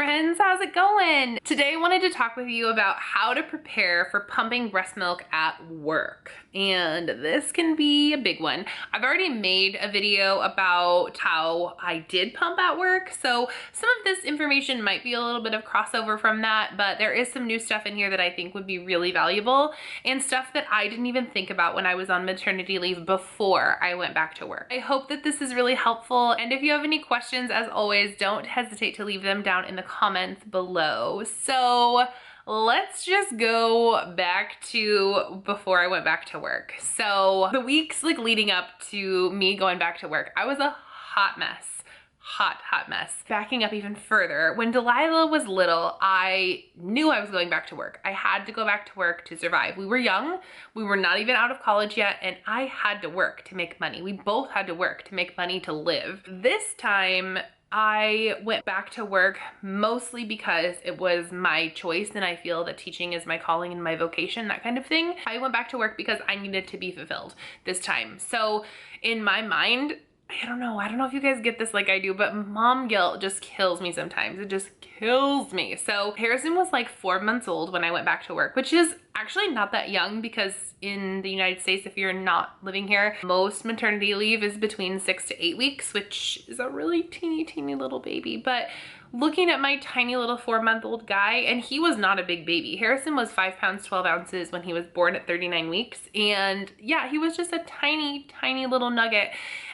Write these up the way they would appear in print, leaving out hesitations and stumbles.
friends, how's it going? Today I wanted to talk with you about how to prepare for pumping breast milk at work. And this can be a big one. I've already made a video about how I did pump at work, so some of this information might be a little bit of crossover from that, but there is some new stuff in here that I think would be really valuable and stuff that I didn't even think about when I was on maternity leave before I went back to work. I hope that this is really helpful, and if you have any questions, as always, don't hesitate to leave them down in the comments below. So let's just go back to before I went back to work. So the weeks leading up to me going back to work, I was a hot mess. Hot mess. Backing up even further, when Delilah was little, I knew I was going back to work. I had to go back to work to survive. We were young, we were not even out of college yet, and I had to work to make money. We both had to work to make money to live. This time, I went back to work mostly because it was my choice and I feel that teaching is my calling and my vocation, that kind of thing. I went back to work because I needed to be fulfilled this time. So in my mind, I don't know if you guys get this like I do, but mom guilt just kills me sometimes. It just kills me. So Harrison was like 4 months old when I went back to work, which is actually not that young because in the United States, if you're not living here, most maternity leave is between 6 to 8 weeks, which is a really teeny little baby. But looking at my tiny little 4-month-old guy, and he was not a big baby. Harrison was 5 pounds, 12 ounces when he was born at 39 weeks. And yeah, he was just a tiny little nugget.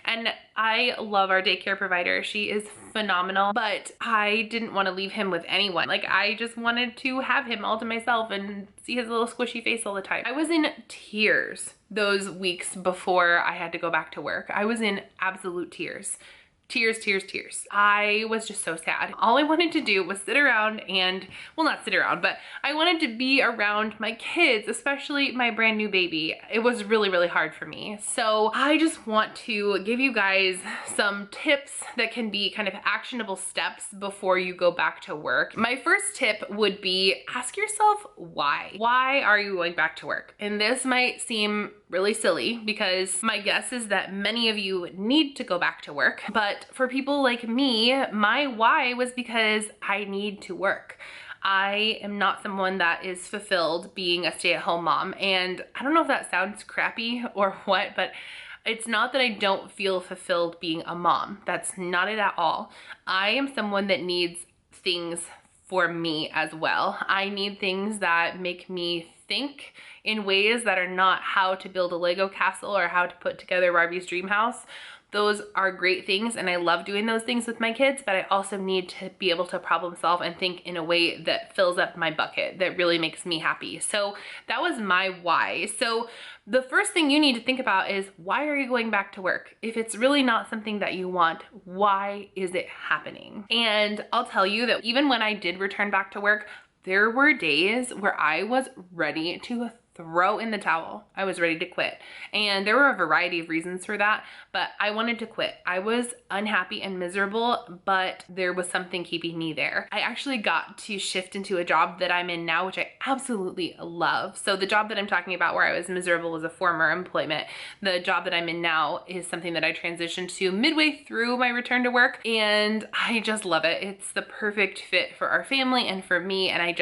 And I love our daycare provider. She is phenomenal, but I didn't want to leave him with anyone. Like, I just wanted to have him all to myself and see his little squishy face all the time. I was in tears those weeks before I had to go back to work. I was in absolute tears. Tears. I was just so sad. All I wanted to do was sit around and, well, not sit around, but I wanted to be around my kids, especially my brand new baby. It was really hard for me. So I just want to give you guys some tips that can be kind of actionable steps before you go back to work. My first tip would be ask yourself why. Why are you going back to work? And this might seem really silly because my guess is that many of you need to go back to work, but for people like me, my why was because I need to work. I am not someone that is fulfilled being a stay-at-home mom, and I don't know if that sounds crappy or what, but it's not that I don't feel fulfilled being a mom. That's not it at all. I am someone that needs things for me as well. I need things that make me think in ways that are not how to build a Lego castle or how to put together Barbie's dream house. Those are great things and I love doing those things with my kids, but I also need to be able to problem solve and think in a way that fills up my bucket, that really makes me happy. So that was my why. So the first thing you need to think about is, why are you going back to work? If it's really not something that you want, why is it happening? And I'll tell you that even when I did return back to work, there were days where I was ready to throw in the towel. I was ready to quit. And there were a variety of reasons for that, but I wanted to quit. I was unhappy and miserable, but there was something keeping me there. I actually got to shift into a job that I'm in now, which I absolutely love. So the job that I'm talking about where I was miserable was a former employment. The job that I'm in now is something that I transitioned to midway through my return to work, and I just love it. It's the perfect fit for our family and for me, and I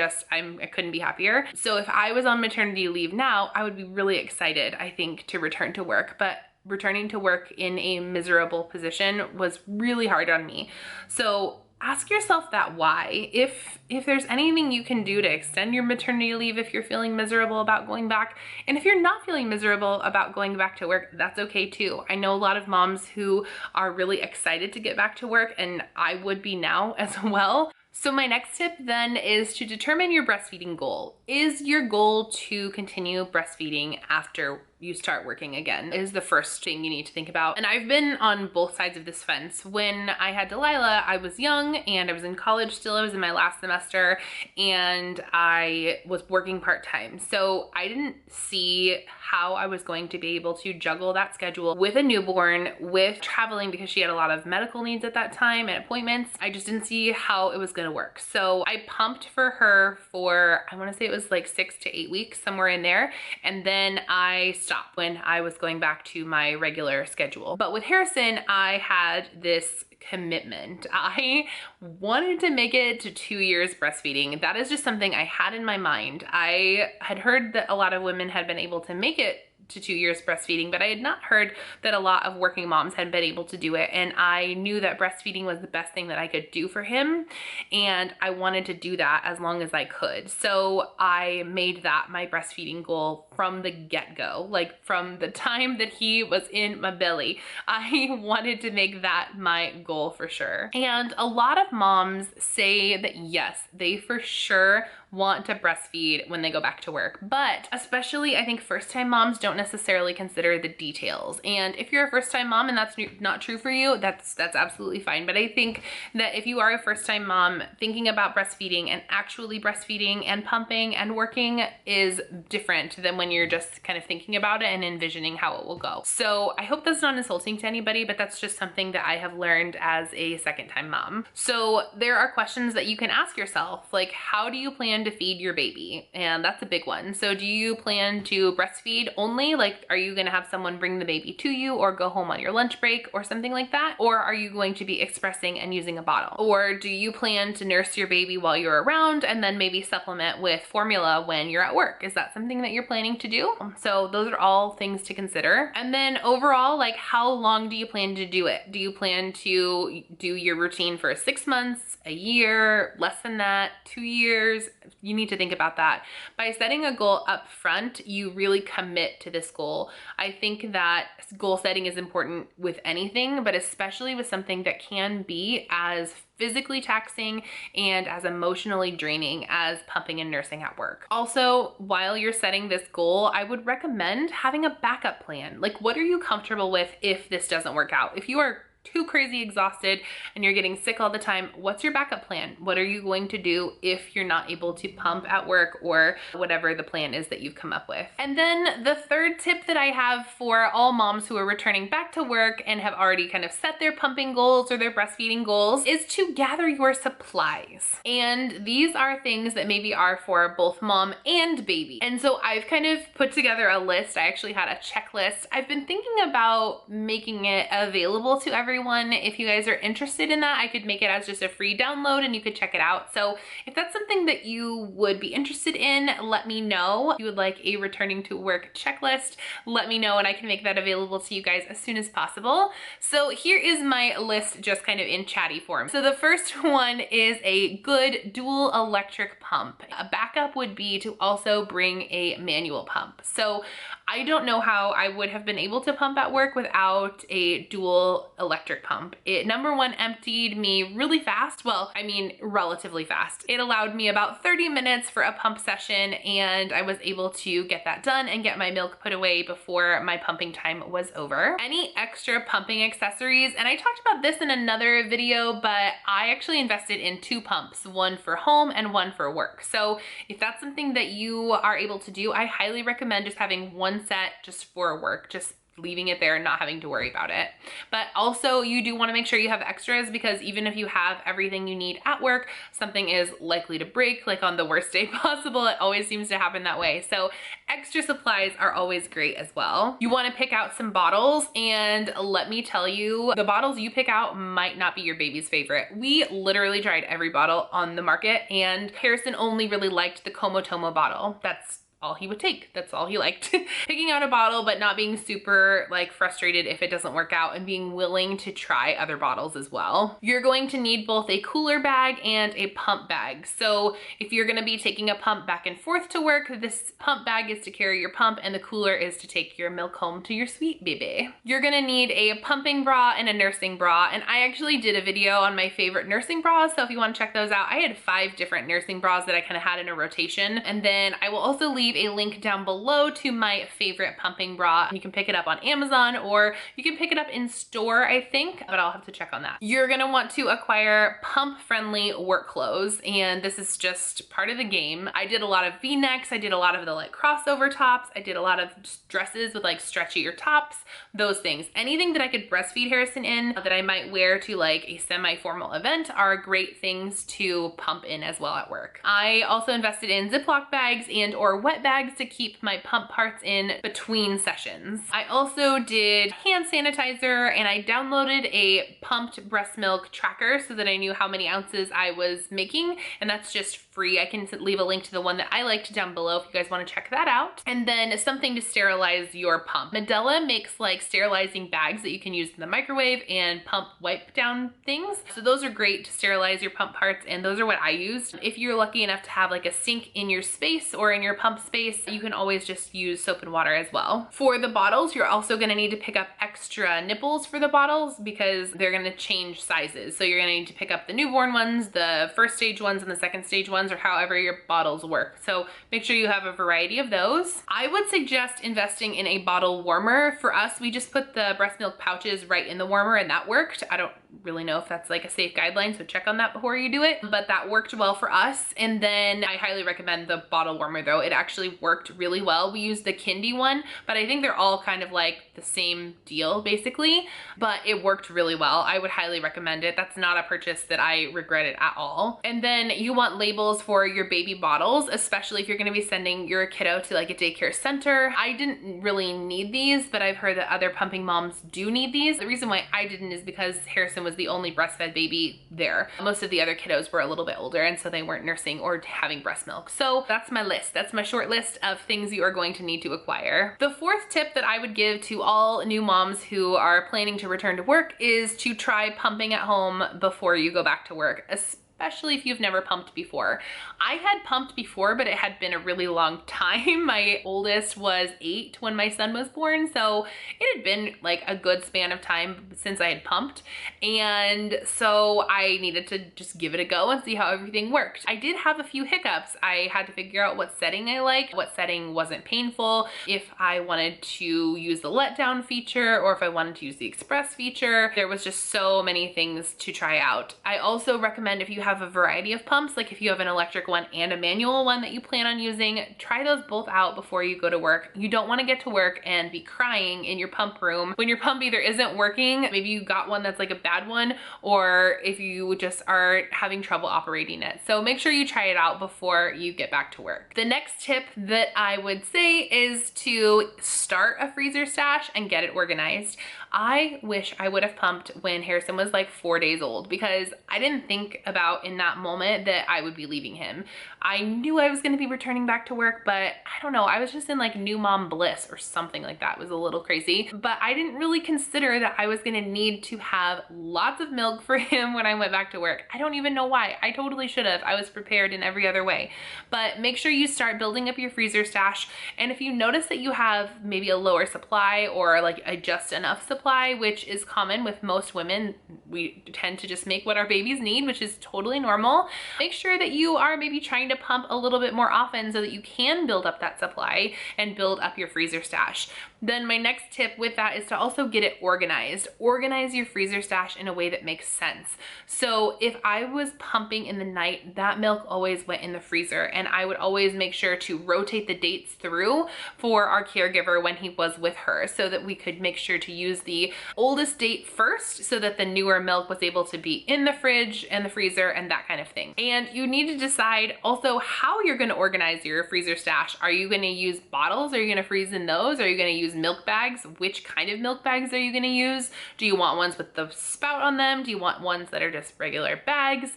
couldn't be happier. So if I was on maternity leave now, I would be really excited, I think, to return to work, but returning to work in a miserable position was really hard on me. So ask yourself that why. If there's anything you can do to extend your maternity leave if you're feeling miserable about going back, and if you're not feeling miserable about going back to work, that's okay too. I know a lot of moms who are really excited to get back to work, and I would be now as well. So my next tip then is to determine your breastfeeding goal. Is your goal to continue breastfeeding after you start working again? Is the first thing you need to think about. And I've been on both sides of this fence. When I had Delilah, I was young and I was in college still. I was in my last semester and I was working part-time. So I didn't see how I was going to be able to juggle that schedule with a newborn, with traveling because she had a lot of medical needs at that time and appointments. I just didn't see how it was gonna work. So I pumped for her for, I wanna say it was like 6 to 8 weeks, somewhere in there. And then I stopped when I was going back to my regular schedule. But with Harrison, I had this commitment. I wanted to make it to 2 years breastfeeding. That is just something I had in my mind. I had heard that a lot of women had been able to make it to 2 years breastfeeding, but I had not heard that a lot of working moms had been able to do it. And I knew that breastfeeding was the best thing that I could do for him. And I wanted to do that as long as I could. So I made that my breastfeeding goal from the get-go, like from the time that he was in my belly. I wanted to make that my goal for sure. And a lot of moms say that yes, they for sure want to breastfeed when they go back to work. But especially I think first-time moms don't necessarily consider the details. And if you're a first-time mom and that's not true for you, that's absolutely fine. But I think that if you are a first-time mom, thinking about breastfeeding and actually breastfeeding and pumping and working is different than when you're just kind of thinking about it and envisioning how it will go. So I hope that's not insulting to anybody, but that's just something that I have learned as a second-time mom. So there are questions that you can ask yourself, like how do you plan to feed your baby? And that's a big one. So do you plan to breastfeed only? Like, are you gonna have someone bring the baby to you or go home on your lunch break or something like that? Or are you going to be expressing and using a bottle? Or do you plan to nurse your baby while you're around and then maybe supplement with formula when you're at work? Is that something that you're planning to do? So those are all things to consider. And then overall, like how long do you plan to do it? Do you plan to do your routine for 6 months, a year, less than that, 2 years? You need to think about that. By setting a goal up front, you really commit to this goal. I think that goal setting is important with anything, but especially with something that can be as physically taxing and as emotionally draining as pumping and nursing at work. Also, while you're setting this goal, I would recommend having a backup plan. Like, what are you comfortable with if this doesn't work out? If you are too crazy exhausted and you're getting sick all the time, what's your backup plan? What are you going to do if you're not able to pump at work or whatever the plan is that you've come up with? And then the third tip that I have for all moms who are returning back to work and have already kind of set their pumping goals or their breastfeeding goals is to gather your supplies. And these are things that maybe are for both mom and baby. And so I've kind of put together a list. I actually had a checklist. I've been thinking about making it available to everyone. If you guys are interested in that, I could make it as just a free download and you could check it out. So if that's something that you would be interested in, let me know. If you would like a returning to work checklist, let me know and I can make that available to you guys as soon as possible. So here is my list just kind of in chatty form. So the first one is a good dual electric pump. A backup would be to also bring a manual pump. So I don't know how I would have been able to pump at work without a dual electric pump. It, number one, emptied me really fast. Well, I mean, relatively fast. It allowed me about 30 minutes for a pump session and I was able to get that done and get my milk put away before my pumping time was over. Any extra pumping accessories, and I talked about this in another video, but I actually invested in 2 pumps, one for home and one for work. So if that's something that you are able to do, I highly recommend just having one set just for work, just leaving it there and not having to worry about it. But also you do want to make sure you have extras because even if you have everything you need at work, something is likely to break, like on the worst day possible. It always seems to happen that way. So extra supplies are always great as well. You want to pick out some bottles, and let me tell you, the bottles you pick out might not be your baby's favorite. We literally tried every bottle on the market and Harrison only really liked the Komotomo bottle. That's all he would take. That's all he liked. Picking out a bottle, but not being super like frustrated if it doesn't work out and being willing to try other bottles as well. You're going to need both a cooler bag and a pump bag. So if you're gonna be taking a pump back and forth to work, this pump bag is to carry your pump and the cooler is to take your milk home to your sweet baby. You're gonna need a pumping bra and a nursing bra. And I actually did a video on my favorite nursing bras. So if you wanna check those out, I had 5 different nursing bras that I kind of had in a rotation. And then I will also leave a link down below to my favorite pumping bra. You can pick it up on Amazon or you can pick it up in store, I think, but I'll have to check on that. You're gonna want to acquire pump-friendly work clothes, and this is just part of the game. I did a lot of V-necks, I did a lot of the like crossover tops, I did a lot of dresses with like stretchier tops, those things. Anything that I could breastfeed Harrison in that I might wear to like a semi-formal event are great things to pump in as well at work. I also invested in Ziploc bags and or wet wet bags to keep my pump parts in between sessions. I also did hand sanitizer, and I downloaded a pumped breast milk tracker so that I knew how many ounces I was making, and that's just free. I can leave a link to the one that I liked down below if you guys want to check that out. And then something to sterilize your pump. Medela makes like sterilizing bags that you can use in the microwave and pump wipe down things. So those are great to sterilize your pump parts, and those are what I used. If you're lucky enough to have like a sink in your space or in your pump space, you can always just use soap and water as well. For the bottles, you're also gonna need to pick up extra nipples for the bottles because they're gonna change sizes. So you're gonna need to pick up the newborn ones, the first stage ones, and the second stage ones, or however your bottles work. So make sure you have a variety of those. I would suggest investing in a bottle warmer. For us, we just put the breast milk pouches right in the warmer, and that worked. I don't really know if that's like a safe guideline, so check on that before you do it, but that worked well for us. And then I highly recommend the bottle warmer though. It actually worked really well. We used the Kindy one, but I think they're all kind of like the same deal basically, but it worked really well. I would highly recommend it. That's not a purchase that I regretted at all. And then you want labels for your baby bottles, especially if you're gonna be sending your kiddo to like a daycare center. I didn't really need these, but I've heard that other pumping moms do need these. The reason why I didn't is because Harrison was the only breastfed baby there. Most of the other kiddos were a little bit older, and so they weren't nursing or having breast milk. So that's my list. That's my short list of things you are going to need to acquire. The fourth tip that I would give to all new moms who are planning to return to work is to try pumping at home before you go back to work, especially if you've never pumped before. I had pumped before, but it had been a really long time. My oldest was 8 when my son was born, so it had been like a good span of time since I had pumped, and so I needed to just give it a go and see how everything worked. I did have a few hiccups. I had to figure out what setting I liked, what setting wasn't painful, if I wanted to use the letdown feature or if I wanted to use the express feature. There was just so many things to try out. I also recommend if you have a variety of pumps, like if you have an electric one and a manual one that you plan on using, try those both out before you go to work. You don't want to get to work and be crying in your pump room when your pump either isn't working, maybe you got one that's like a bad one, or if you just are having trouble operating it. So make sure you try it out before you get back to work. The next tip that I would say is to start a freezer stash and get it organized. I wish I would have pumped when Harrison was like 4 days old, because I didn't think about in that moment that I would be leaving him. I knew I was going to be returning back to work, but I don't know, I was just in like new mom bliss or something like that. It was a little crazy, but I didn't really consider that I was going to need to have lots of milk for him when I went back to work. I don't even know why. I totally should have. I was prepared in every other way. But make sure you start building up your freezer stash, and if you notice that you have maybe a lower supply or like a just enough supply, which is common with most women, we tend to just make what our babies need, which is totally normal. Make sure that you are maybe trying to pump a little bit more often so that you can build up that supply and build up your freezer stash. Then my next tip with that is to also get it organized. Organize your freezer stash in a way that makes sense. So if I was pumping in the night, that milk always went in the freezer, and I would always make sure to rotate the dates through for our caregiver when he was with her, so that we could make sure to use the oldest date first so that the newer milk was able to be in the fridge and the freezer and that kind of thing. And you need to decide also how you're going to organize your freezer stash. Are you going to use bottles? Are you going to freeze in those? Are you going to use milk bags? Which kind of milk bags are you going to use? Do you want ones with the spout on them? Do you want ones that are just regular bags?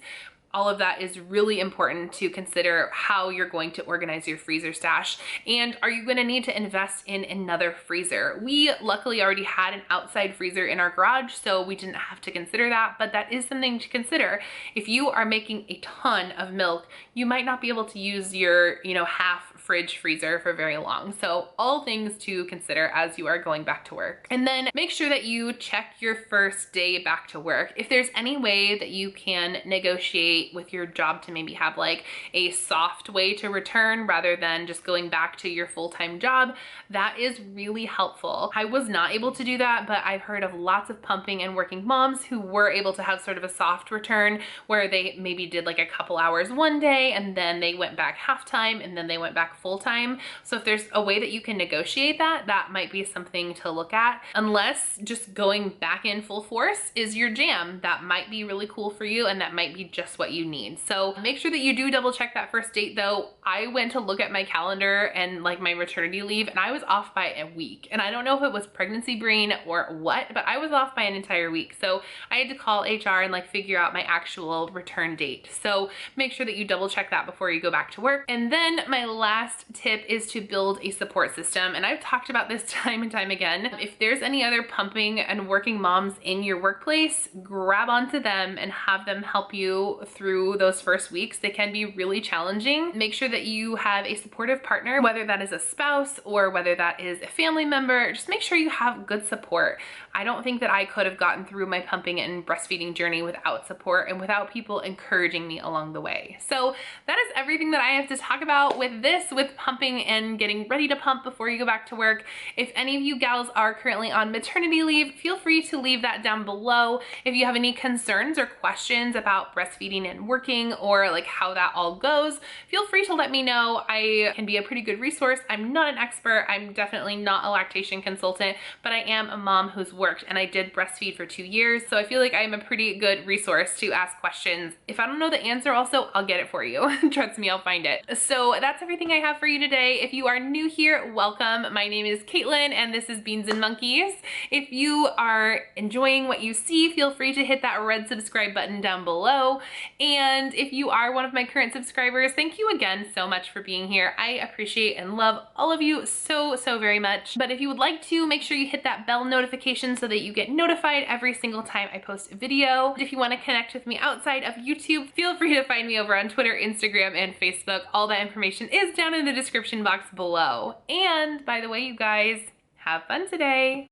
All of that is really important to consider how you're going to organize your freezer stash. And are you going to need to invest in another freezer? We luckily already had an outside freezer in our garage, so we didn't have to consider that, but that is something to consider. If you are making a ton of milk, you might not be able to use your, half fridge freezer for very long. So all things to consider as you are going back to work. And then make sure that you check your first day back to work. If there's any way that you can negotiate with your job to maybe have like a soft way to return rather than just going back to your full-time job, that is really helpful. I was not able to do that, but I've heard of lots of pumping and working moms who were able to have sort of a soft return where they maybe did like a couple hours one day and then they went back half time and then they went back full time. So if there's a way that you can negotiate that, that might be something to look at. Unless just going back in full force is your jam, that might be really cool for you and that might be just what you need. So make sure that you do double check that first date though. I went to look at my calendar and like my maternity leave and I was off by a week. And I don't know if it was pregnancy brain or what, but I was off by an entire week. So I had to call HR and like figure out my actual return date. So make sure that you double check that before you go back to work. And then my last tip is to build a support system. And I've talked about this time and time again. If there's any other pumping and working moms in your workplace, grab onto them and have them help you through those first weeks. They can be really challenging. Make sure that you have a supportive partner, whether that is a spouse or whether that is a family member. Just make sure you have good support. I don't think that I could have gotten through my pumping and breastfeeding journey without support and without people encouraging me along the way. So that is everything that I have to talk about with this, with pumping and getting ready to pump before you go back to work. If any of you gals are currently on maternity leave, feel free to leave that down below. If you have any concerns or questions about breastfeeding and working or like how that all goes, feel free to let me know. I can be a pretty good resource. I'm not an expert. I'm definitely not a lactation consultant, but I am a mom who's worked and I did breastfeed for 2 years. So I feel like I'm a pretty good resource to ask questions. If I don't know the answer also, I'll get it for you. Trust me, I'll find it. So that's everything I have for you today. If you are new here, welcome. My name is Caitlin and this is Beans and Monkeys. If you are enjoying what you see, feel free to hit that red subscribe button down below. And if you are one of my current subscribers, thank you again so much for being here. I appreciate and love all of you so very much. But if you would like to, make sure you hit that bell notification so that you get notified every single time I post a video. If you want to connect with me outside of YouTube, feel free to find me over on Twitter, Instagram, and Facebook. All that information is down in the description box below. And by the way, you guys, have fun today.